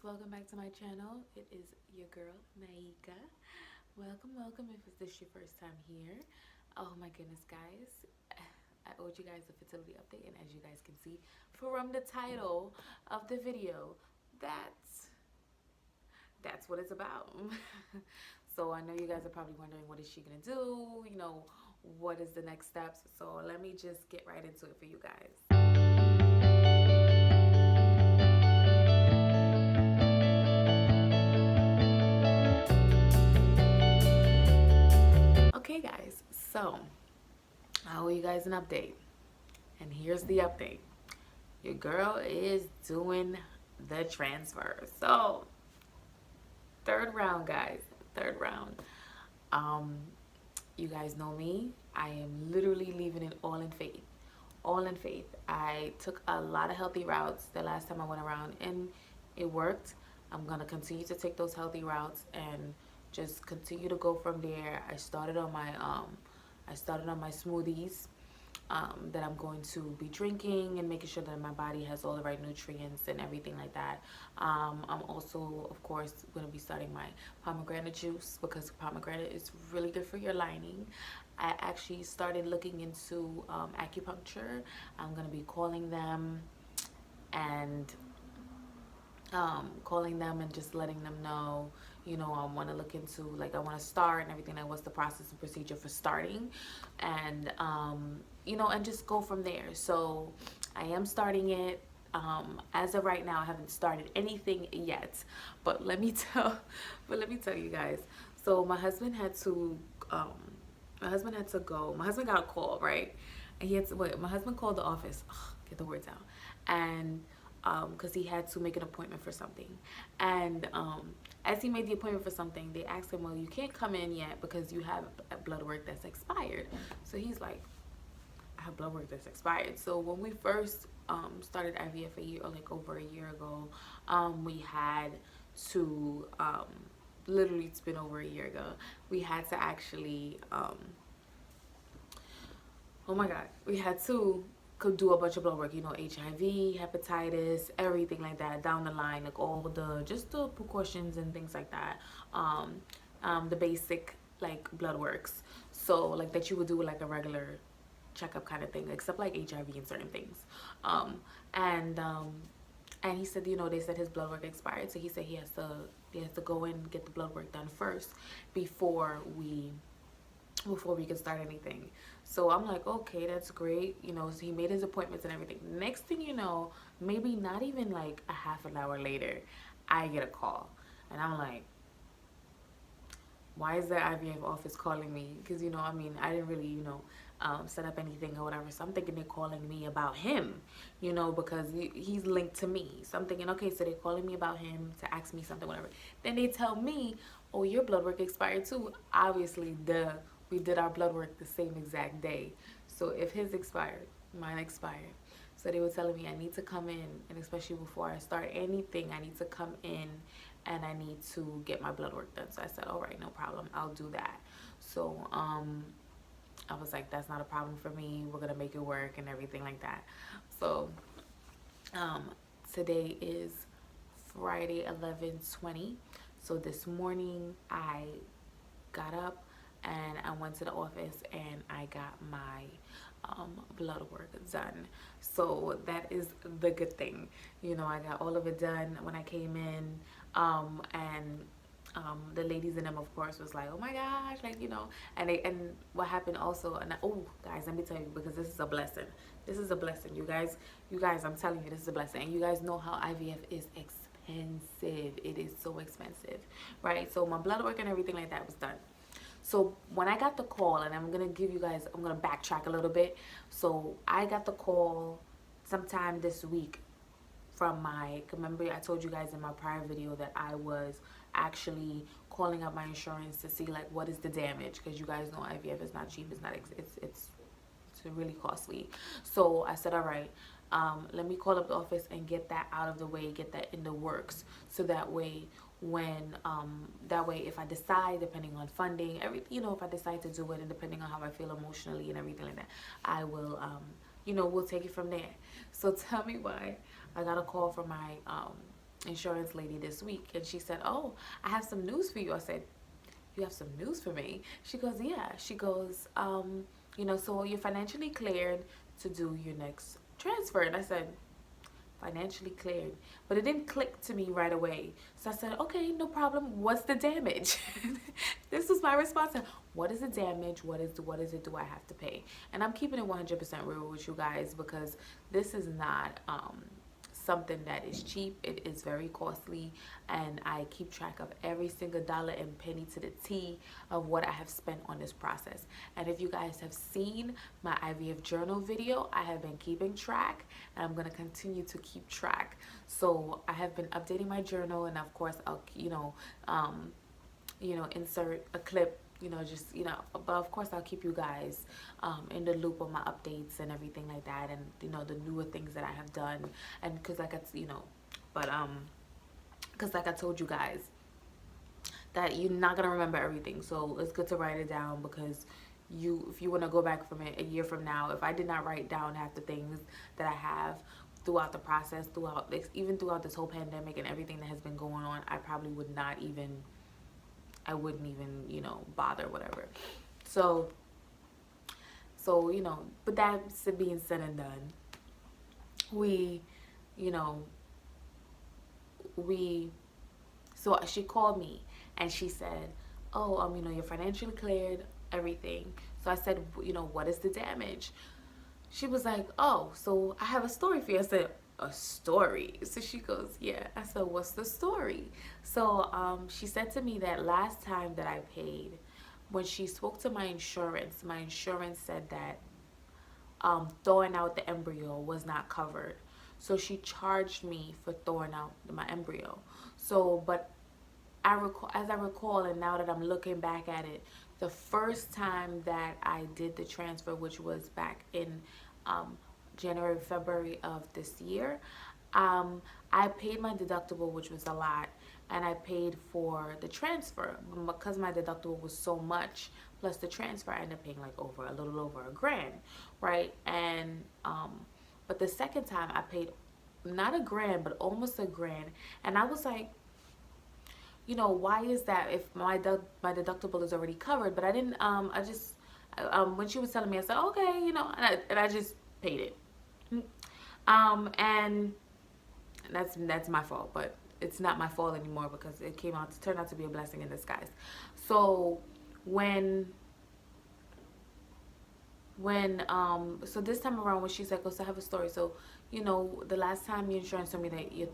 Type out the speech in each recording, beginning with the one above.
welcome back to my channel. It is your girl Naika. Welcome if this your first time here. Oh my goodness, guys, I owed you guys a fertility update, and as you guys can see from the title of the video, that's what it's about. So I know you guys are probably wondering, what is she gonna do, what is the next steps. So let me just get right into it for you guys. Okay, guys, so I owe you guys an update, and here's the update. Your girl is doing the transfer. So, third round, guys, third round. Um, you guys know me. I am literally leaving it all in faith. All in faith. I took a lot of healthy routes the last time I went around, and it worked. I'm gonna continue to take those healthy routes and just continue to go from there. I started on my smoothies that I'm going to be drinking and making sure that my body has all the right nutrients and everything like that. I'm also, of course, going to be starting my pomegranate juice, because pomegranate is really good for your lining. I actually started looking into acupuncture. I'm going to be and calling them and just letting them know, I want to look into, like, I want to start and everything, like what's the process and procedure for starting, and and just go from there. So I am starting it. As of right now, I haven't started anything yet, but let me tell you guys. So my husband had to go. My husband got a call, right? And he had to wait. My husband called the office. Get the words out. And because he had to make an appointment for something. And as he made the appointment for something, they asked him, well, you can't come in yet because you have blood work that's expired. So he's like, I have blood work that's expired. So when we first started IVF over a year ago, we had to, literally, it's been over a year ago, we had to actually, oh my God, we had to could do a bunch of blood work, HIV, hepatitis, everything like that down the line, like all the precautions and things like that. The basic, like, blood works. So like that you would do like a regular checkup kind of thing, except like HIV and certain things. Um, and um, and he said, they said his blood work expired, so he said he has to go in and get the blood work done first before we could start anything. So I'm like, okay, that's great. So he made his appointments and everything. Next thing you know, maybe not even like a half an hour later, I get a call. And I'm like, why is the IVF office calling me? Because, I didn't really, set up anything or whatever. So I'm thinking they're calling me about him, because he's linked to me. So I'm thinking, okay, so they're calling me about him to ask me something, whatever. Then they tell me, oh, your blood work expired too. Obviously, we did our blood work the same exact day. So if his expired, mine expired. So they were telling me I need to come in, and especially before I start anything, I need to come in and I need to get my blood work done. So I said, all right, no problem, I'll do that. So I was like, that's not a problem for me. We're gonna make it work and everything like that. So today is Friday, 11/20. So this morning I got up and I went to the office and I got my blood work done. So that is the good thing. I got all of it done when I came in, and the ladies in them, of course, was like, oh my gosh, like, and what happened also, and oh guys, let me tell you, because this is a blessing. This is a blessing, you guys, I'm telling you, this is a blessing. And you guys know how IVF is expensive. It is so expensive, right? So my blood work and everything like that was done. So when I got the call, and I'm going to backtrack a little bit. So I got the call sometime this week from remember I told you guys in my prior video that I was actually calling up my insurance to see, like, what is the damage, because you guys know IVF is not cheap. It's really costly. So I said, all right, let me call up the office and get that out of the way, get that in the works, so that way if I decide, depending on funding, everything, if I decide to do it, and depending on how I feel emotionally and everything like that, I will, we'll take it from there. So tell me why I got a call from my insurance lady this week, and she said, "Oh, I have some news for you." I said, "You have some news for me?" She goes, "Yeah." She goes, so you're financially cleared to do your next transfer." And I said, "Financially cleared," but it didn't click to me right away. So I said, "Okay, no problem. What's the damage?" This was my response. What is the damage? What is it do I have to pay? And I'm keeping it 100% real with you guys, because this is not something that is cheap. It is very costly, and I keep track of every single dollar and penny to the T of what I have spent on this process. And if you guys have seen my IVF journal video, I have been keeping track, and I'm going to continue to keep track. So I have been updating my journal, and of course I'll insert a clip, but of course I'll keep you guys in the loop of my updates and everything like that, and the newer things that I have done. And because like I told you guys that you're not gonna remember everything, so it's good to write it down, because if you want to go back from it a year from now, if I did not write down half the things that I have throughout the process, even throughout this whole pandemic and everything that has been going on, I probably wouldn't even bother, whatever. So but that's being said and done, so she called me and she said, "Oh, you're financially cleared, everything." So I said, "What is the damage?" She was like, "Oh, so I have a story for you." I said, "A story?" So she goes, "Yeah." I said, "What's the story?" So she said to me that last time that I paid, when she spoke to my insurance said that throwing out the embryo was not covered. So she charged me for throwing out my embryo. So, but as I recall, and now that I'm looking back at it, the first time that I did the transfer, which was back in January, February of this year, I paid my deductible, which was a lot, and I paid for the transfer. Because my deductible was so much, plus the transfer, I ended up paying like a little over $1,000, right? And but the second time I paid not $1,000, but almost $1,000, and I was like, why is that if my deductible is already covered? But I didn't. When she was telling me, I said, "Okay," and I just paid it. And that's my fault, but it's not my fault anymore, because it turned out to be a blessing in disguise. So so this time around, when she's like, "Oh, so I have a story." So the last time your insurance told me that you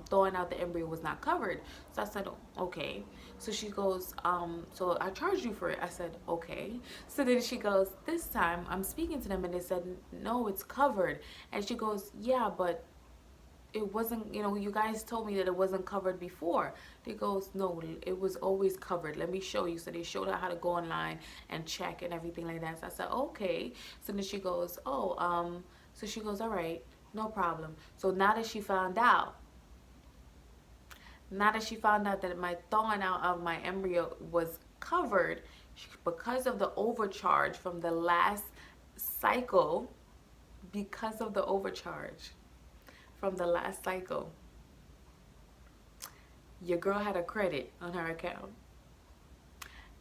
throwing out the embryo was not covered. So I said, "Oh, okay." So she goes, "So I charged you for it." I said, "Okay." So then she goes, "This time I'm speaking to them and they said, no, it's covered." And she goes, "Yeah, but it wasn't, you guys told me that it wasn't covered before." They goes, "No, it was always covered. Let me show you." So they showed her how to go online and check and everything like that. So I said, "Okay." So then she goes, "Oh, so she goes, all right, no problem." So now that she found out that my thawing out of my embryo was covered, because of the overcharge from the last cycle, your girl had a credit on her account.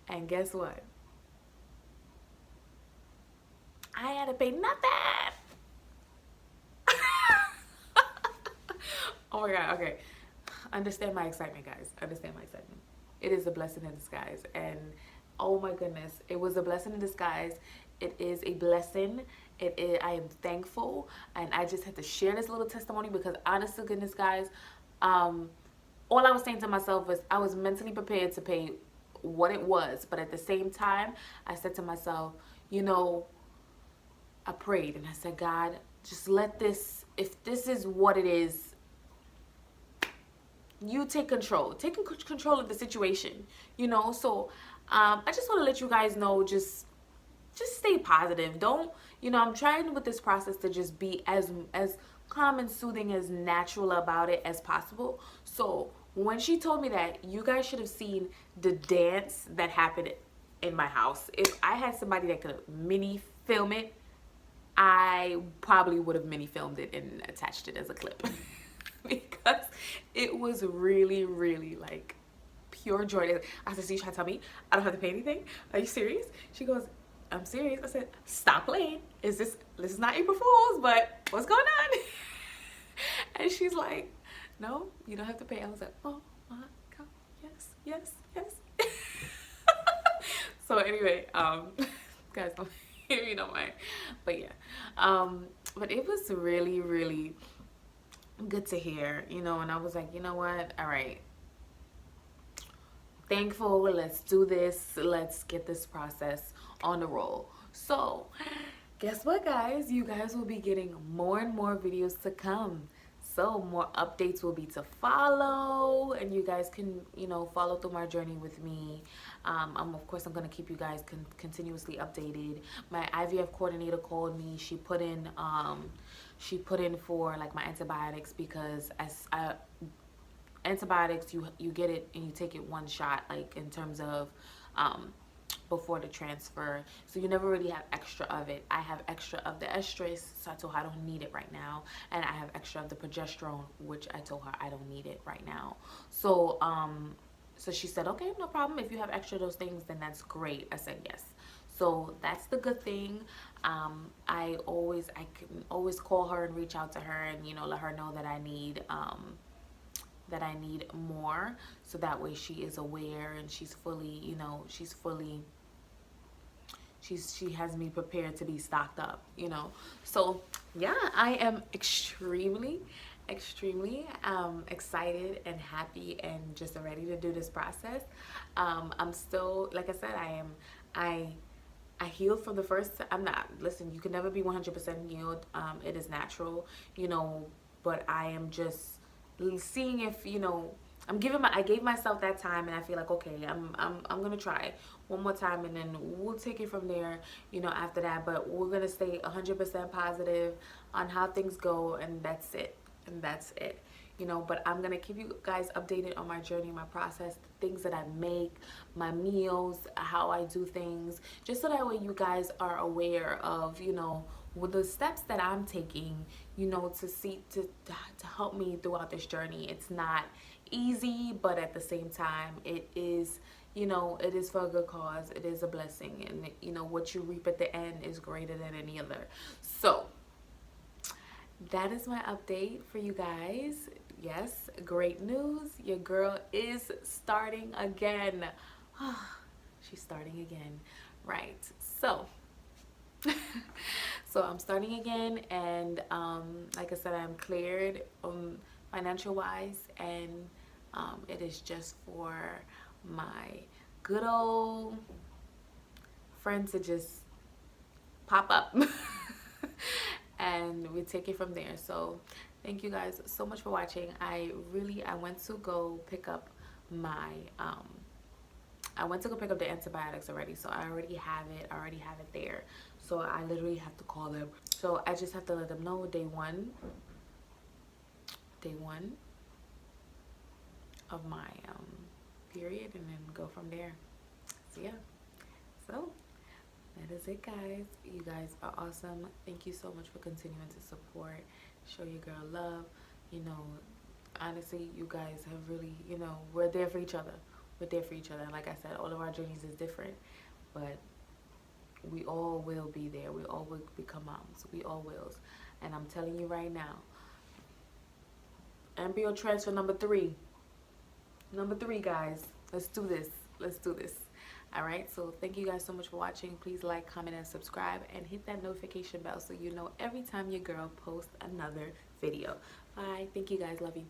And guess what? I had to pay nothing. Oh my God, okay. Understand my excitement, guys. Understand my excitement. It is a blessing in disguise. And oh my goodness, it was a blessing in disguise. It is a blessing. I am thankful. And I just had to share this little testimony, because honest to goodness, guys, all I was saying to myself was I was mentally prepared to pay what it was. But at the same time, I said to myself, I prayed and I said, "God, just let this, if this is what it is, you take control. Take control of the situation." So I just want to let you guys know, just stay positive. Don't, I'm trying with this process to just be as calm and soothing, as natural about it as possible. So when she told me that, you guys should have seen the dance that happened in my house. If I had somebody that could mini film it, I probably would have mini filmed it and attached it as a clip. because it was really, really like pure joy. I said, so you trying to tell me I don't have to pay anything? Are you serious? She goes, I'm serious. I said, stop playing. This is not April Fool's, but what's going on? And she's like, no, you don't have to pay. I was like, oh my God, yes, yes, yes. So anyway, guys, if you don't mind, but yeah, but it was really, really good to hear, you know. And I was like, you know what, all right, thankful, let's do this, let's get this process on the roll. So guess what, guys, you guys will be getting more and more videos to come. So more updates will be to follow, and you guys can, you know, follow through my journey with me. Of course, I'm gonna keep you guys continuously updated. My IVF coordinator called me. She put in for like my antibiotics, because antibiotics, you get it and you take it one shot, like in terms of before the transfer, so you never really have extra of it. I have extra of the estrus, so I told her I don't need it right now, and I have extra of the progesterone, which I told her I don't need it right now. So so she said, okay, no problem, if you have extra of those things, then that's great. I said yes. So that's the good thing. I can always call her and reach out to her and, you know, let her know that I need more, so that way she is aware and she's fully, you know, she has me prepared to be stocked up, you know. So yeah, I am extremely excited and happy and just ready to do this process. I'm still, like I said, I healed from the first. I'm not, listen, you can never be 100% healed. It is natural, you know, but I am just seeing if, you know, I gave myself that time, and I feel like, okay, I'm gonna try one more time, and then we'll take it from there, you know, after that. But we're gonna stay 100% positive on how things go, and that's it, you know. But I'm gonna keep you guys updated on my journey, my process, the things that I make, my meals, how I do things, just so that way you guys are aware of, you know, with the steps that I'm taking, you know, to help me throughout this journey. It's not easy, but at the same time, it is, you know, it is for a good cause. It is a blessing, and you know, what you reap at the end is greater than any other. So that is my update for you guys. Yes, great news. Your girl is starting again. She's starting again, right? So so I'm starting again, and like I said, I'm cleared financial wise, and it is just for my good old friend to just pop up and we take it from there. So thank you guys so much for watching. I went to go pick up my the antibiotics already, so I already have it there. So I literally have to call them. So I just have to let them know day one of my period, and then go from there. So yeah, so that is it, guys. You guys are awesome. Thank you so much for continuing to support, show your girl love. You know, honestly, you guys have really, you know, we're there for each other. Like I said, all of our journeys is different, but we all will be there. We all will become moms. We all will. And I'm telling you right now, embryo transfer number 3, guys. Let's do this. All right, so thank you guys so much for watching. Please like, comment, and subscribe, and hit that notification bell so you know every time your girl posts another video. Bye. Thank you guys. Love you.